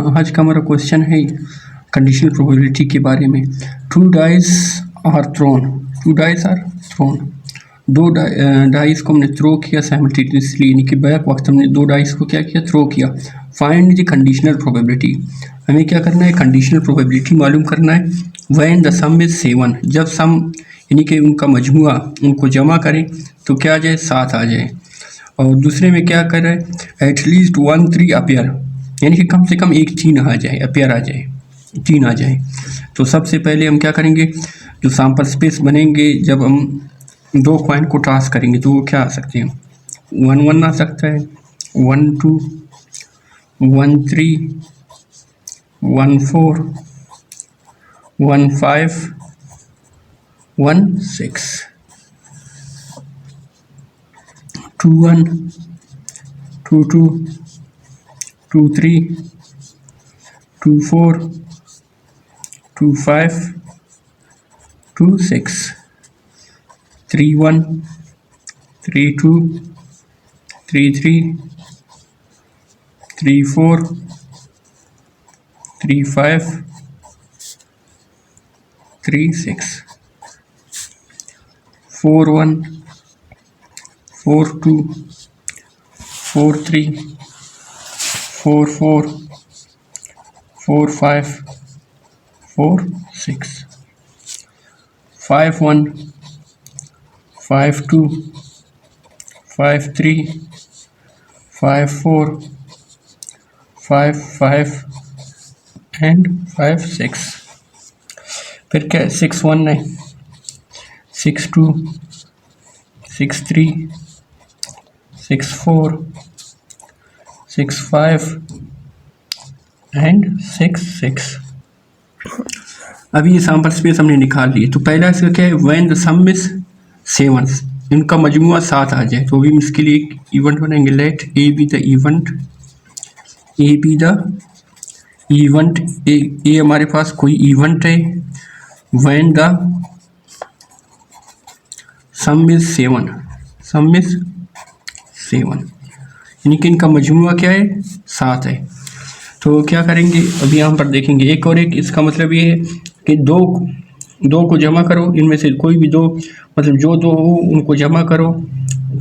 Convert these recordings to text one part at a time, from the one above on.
आज का हमारा क्वेश्चन है कंडीशनल प्रोबेबिलिटी के बारे में। Two dice are thrown. दो डाइस को हमने थ्रो किया साइमल्टेनियसली, यानी कि बैक वक्त हमने दो डाइस को क्या किया, थ्रो किया। Find the conditional probability. हमें क्या करना है, कंडीशनल प्रोबेबिलिटी मालूम करना है। व्हेन द सम इज 7, जब सम यानी कि उनका मजमुआ, उनको जमा करें तो क्या आ जाए, 7 आ जाए। और दूसरे में क्या कर रहा है, एटलीस्ट 1 3 अपीयर, यानी कि कम से कम एक 3 आ जाए, अपीयर आ जाए, 3 आ जाए। तो सबसे पहले हम क्या करेंगे, जो सैम्पल स्पेस बनेंगे जब हम दो कॉइन को टॉस करेंगे तो वो क्या आ सकते हैं, 1 1 आ सकता है, 1 2 1 3 1 4 1 5 1 6 2 1 2 2 2 3 2 4 2 5 2 6 3 1 3 2 3 3 3 4 3 5 3 6 4 1 4 2 4 3 4 4 4 5 4 6 5 1 5 2 5 3 5 4 5 5 एंड 5 6। फिर क्या, 6 1 है, 6 2 6 3 6 4 6 5 एंड 6 6। अभी ये सैम्पल स्पेस हमने निकाल लिए। तो पहला इसका क्या है, व्हेन द सम इज 7, इनका मजमुआ 7 आ जाए। तो अभी हम इसके लिए एक इवेंट बनाएंगे, let A be the event, A be the event, A हमारे पास कोई इवेंट है। When the sum is 7, sum is 7, यानी कि इनका मजमुआ क्या है, 7 है। तो क्या करेंगे, अभी यहाँ पर देखेंगे एक और एक, इसका मतलब ये है कि दो को जमा करो, इनमें से कोई भी दो, मतलब जो दो हो उनको जमा करो,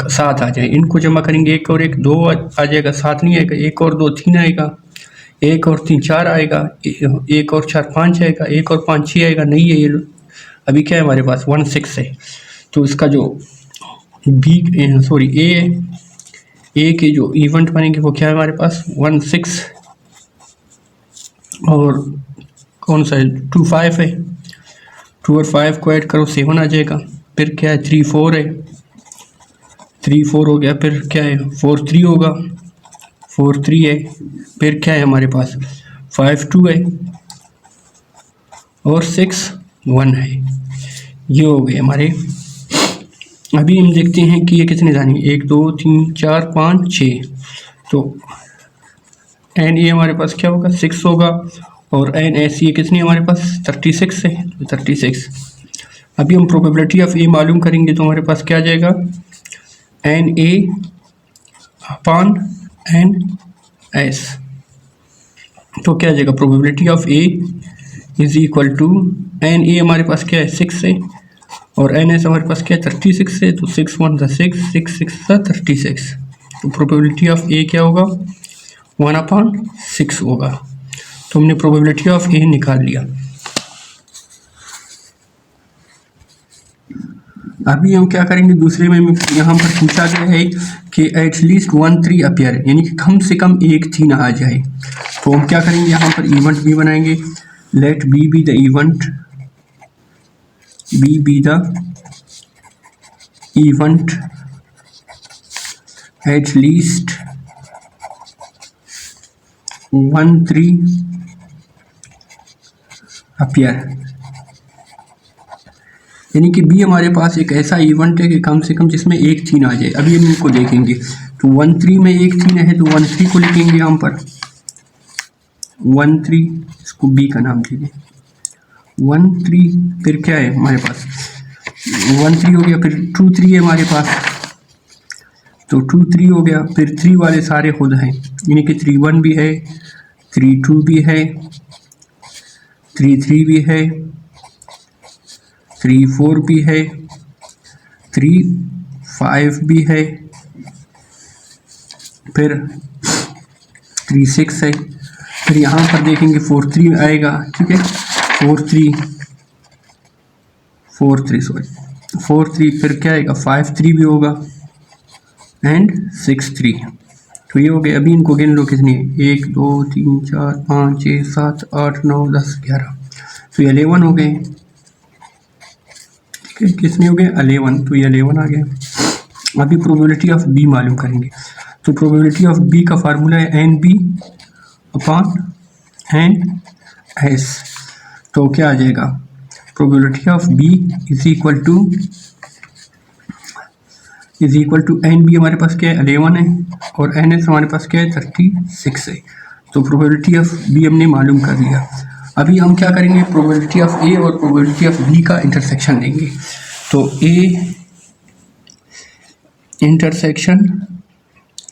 7 आ जाए। इनको जमा करेंगे, एक और एक 2 आ जाएगा, 7 नहीं आएगा, एक और 2 3 आएगा, एक और 3 4 आएगा, एक और 4 5 आएगा, एक और 5 6 आएगा, नहीं है ये। अभी क्या है हमारे पास, 1 6 है। तो इसका जो ए के जो इवेंट बनेंगे वो क्या है हमारे पास, 1 6, और कौन सा है, 2 5 है, 2 और 5 को ऐड करो 7 आ जाएगा। फिर क्या है, 3 4 है, 3 4 हो गया। फिर क्या है, 4 3 होगा, 4 3 है। फिर क्या है हमारे पास, 5 2 है और 6 1 है। ये हो गए हमारे। अभी हम देखते हैं कि ये कितने जाने, 1 2 3 4 5 6। तो एन ये हमारे पास क्या होगा, 6 होगा, और एन एस ये कितनी हमारे पास, 36 है, 36। अभी हम प्रोबेबिलिटी ऑफ ए मालूम करेंगे तो हमारे पास क्या आ जाएगा, N A upon N S. तो क्या आ जाएगा, probability of A is equal to, N A हमारे पास क्या है, 6 है, और एन एस हमारे पास क्या है, 36 है। तो 6 1 6 6 6 36। तो प्रोबेबिलिटी ऑफ ए क्या होगा, 1/6 होगा। तो हमने प्रोबेबिलिटी ऑफ ए निकाल लिया। अभी हम क्या करेंगे, दूसरे में यहाँ पर पूछा गया है कि एटलीस्ट 1 3 अपीयर, यानी कि कम से कम एक 3 आ जाए। तो हम क्या करेंगे, यहाँ पर इवेंट भी बनाएंगे, let B be the event, B be the event at least 1 3 appear, यानी कि बी हमारे पास एक ऐसा इवेंट है कि कम से कम जिसमें एक 3 आ जाए। अभी हम इनको देखेंगे। तो 1 3 में एक 3 है, तो 1 3 को लिखेंगे यहाँ पर 1 3, इसको बी का नाम दीजिए 1 3। फिर क्या है हमारे पास, 1 3 हो गया, फिर 2 3 है हमारे पास, तो 2 3 हो गया। फिर 3 वाले सारे खुद हैं, यानी कि 3 1 भी है, 3 2 भी है, 3 3 भी है, 3 4 भी है, 3 5 भी है, फिर 3 6 है, फिर यहाँ पर देखेंगे 4 3 आएगा, ठीक है, 4 3 फिर क्या आएगा 5 3 भी होगा एंड 6 3। तो ये हो गए। अभी इनको गिन लो कितनी है, 1 2 3 4 5 6 7 8 9 10 11, तो ये 11 हो गए, ठीक है, कितने हो गए 11, तो ये 11 आ गया। अभी प्रोबेबिलिटी ऑफ बी मालूम करेंगे। तो प्रोबेबिलिटी ऑफ बी का फार्मूला है N B upon N S. तो क्या आ जाएगा, probability of B is equal to N B हमारे पास क्या है 11 है, और एन एस हमारे पास क्या है 36 है। तो प्रोबेबिलिटी ऑफ बी हमने मालूम कर लिया। अभी हम क्या करेंगे, प्रोबेबिलिटी ऑफ ए और प्रोबेबिलिटी ऑफ बी का इंटरसेक्शन लेंगे। तो ए इंटरसेक्शन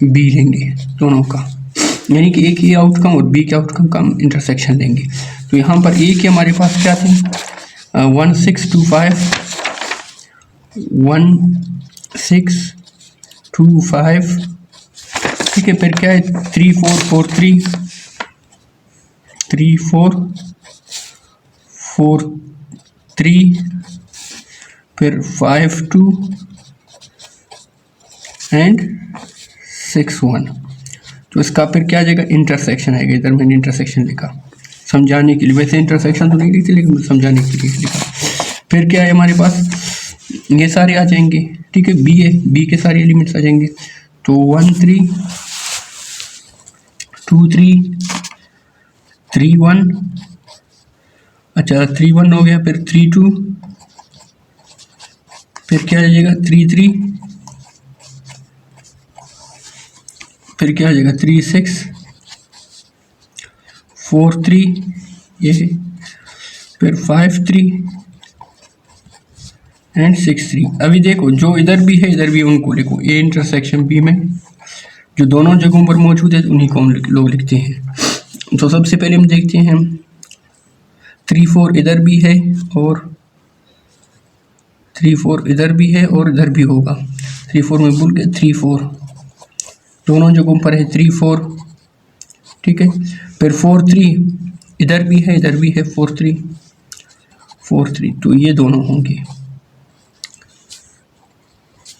बी लेंगे दोनों का, यानी कि ए की आउटकम और बी के आउटकम का हम इंटरसेक्शन लेंगे। तो यहाँ पर ए के हमारे पास क्या थे 1 6 2 5 1 6 2 5, ठीक है, फिर क्या है 3 4 4 3 3 4 4 3, फिर 5 2 एंड 6 1। तो इसका फिर क्या आ जाएगा इंटरसेक्शन आएगा। इधर मैंने इंटरसेक्शन लिखा समझाने के लिए, वैसे इंटरसेक्शन तो नहीं लिखी लेकिन समझाने के लिए लिखा। फिर क्या है हमारे पास ये सारे आ जाएंगे, ठीक है, बी है, बी के सारे एलिमेंट्स आ जाएंगे। तो 1 3 2 3 3 1, अच्छा 3 1 हो गया, फिर 3 2, फिर क्या आ जाएगा 3 3, फिर क्या आ जाएगा 3 6 4 3, ये फिर 5 3 एंड 6 3। अभी देखो जो इधर भी है इधर भी उनको लिखो, ए इंटरसेक्शन बी में जो दोनों जगहों पर मौजूद है उन्हीं को हम लोग लिखते हैं। तो सबसे पहले हम देखते हैं 3 4 इधर भी है और 3 4 इधर भी है और इधर भी होगा। 3 4 में भूल गए, 3 4 दोनों जगहों पर है 3 4, ठीक है, फिर 4 3 इधर भी है इधर भी है 4 3 4 3, तो ये दोनों होंगे।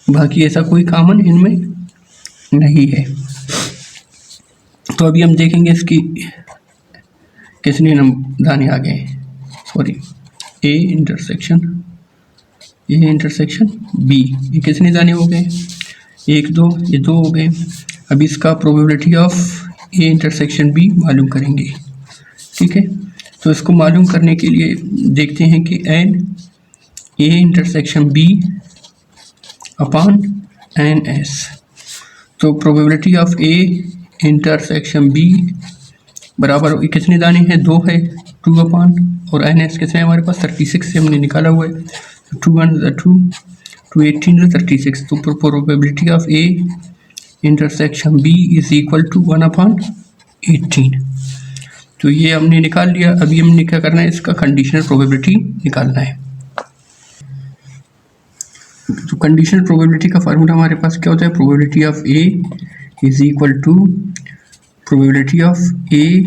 बाकी ऐसा कोई कॉमन इनमें नहीं है। तो अभी हम देखेंगे इसकी कितने दाने आ गए, सॉरी ए इंटरसेक्शन बी, ये कितने दाने हो गए 1 2, ये 2 हो गए। अभी इसका probability of A intersection B मालूम करेंगे, ठीक है। तो इसको मालूम करने के लिए देखते हैं कि n A intersection B upon N S. तो probability of A intersection B बराबर कितने दाने हैं 2 है 2 अपॉन, और एन एस कितने हमारे पास 36 से हमने निकाला हुआ है। 2 1 2 2 18 36। तो probability of A intersection B is equal to 1 upon 18। तो ये हमने निकाल लिया। अभी हमने क्या करना है, इसका कंडीशनल प्रोबेबिलिटी निकालना है। तो कंडीशनल प्रोबेबिलिटी का फार्मूला हमारे पास क्या होता है, probability of A is equal to probability of A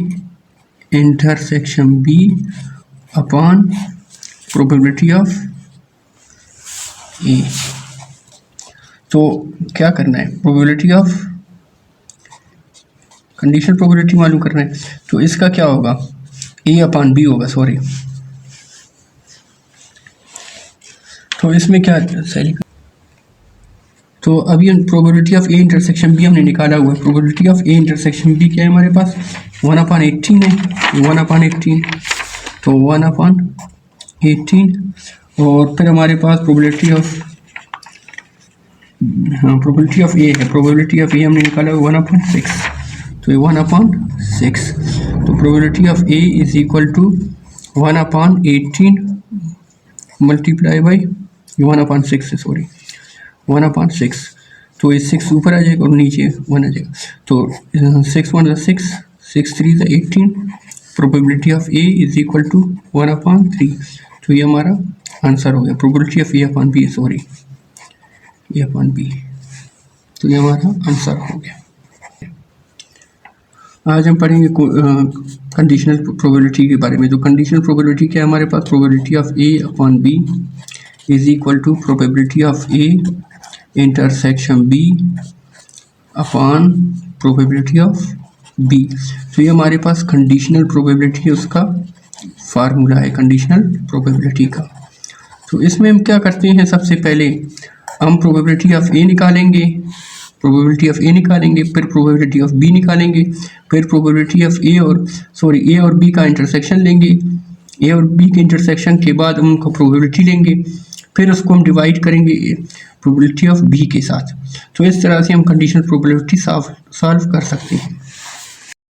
intersection B upon probability of A. तो क्या करना है, प्रोबेबिलिटी ऑफ कंडीशनल प्रोबेबिलिटी मालूम करना है। तो इसका क्या होगा, ए अपॉन बी होगा, सॉरी। तो इसमें क्या सही, तो अभी हम probability of A intersection B हमने निकाला हुआ है। Probability of A intersection B क्या है हमारे पास 1 अपॉन 18 है, 1 अपॉन 18, तो 1 अपॉन 18। और फिर हमारे पास प्रोबेबिलिटी ऑफ ए है, प्रोबेबिलिटी ऑफ ए हमने निकाला 1 अपॉन 6, तो ये 1 अपॉन 6। तो probability of A is equal to 1 upon 18 multiply by 1 upon 6 है, सॉरी 1 अपॉन 6। तो ये 6 ऊपर आ जाएगा और नीचे 1 आ जाएगा। तो 6 1 6 6 3 ज़ा 18, probability of A is equal to 1/3। तो ये हमारा आंसर हो गया, probability of A upon B, sorry A upon B. तो ये हमारा आंसर हो गया। आज हम पढ़ेंगे कंडीशनल प्रोबेबिलिटी के बारे में। तो कंडीशनल प्रोबेबिलिटी क्या है हमारे पास, probability of A upon B is equal to probability of A intersection B upon probability of B. तो ये हमारे पास कंडीशनल प्रोबेबिलिटी है, उसका फार्मूला है कंडीशनल प्रोबेबिलिटी का। तो इसमें हम क्या करते हैं, सबसे पहले हम प्रोबेबिलिटी ऑफ ए निकालेंगे, फिर प्रोबेबिलिटी ऑफ बी निकालेंगे, फिर प्रोबेबिलिटी ऑफ ए और बी का इंटरसेक्शन लेंगे, ए और बी के इंटरसेक्शन के बाद हम उनका प्रोबेबिलिटी लेंगे, फिर उसको हम डिवाइड करेंगे प्रोबेबिलिटी ऑफ बी के साथ। तो इस तरह से हम कंडीशनल प्रोबेबिलिटी सॉल्व कर सकते हैं।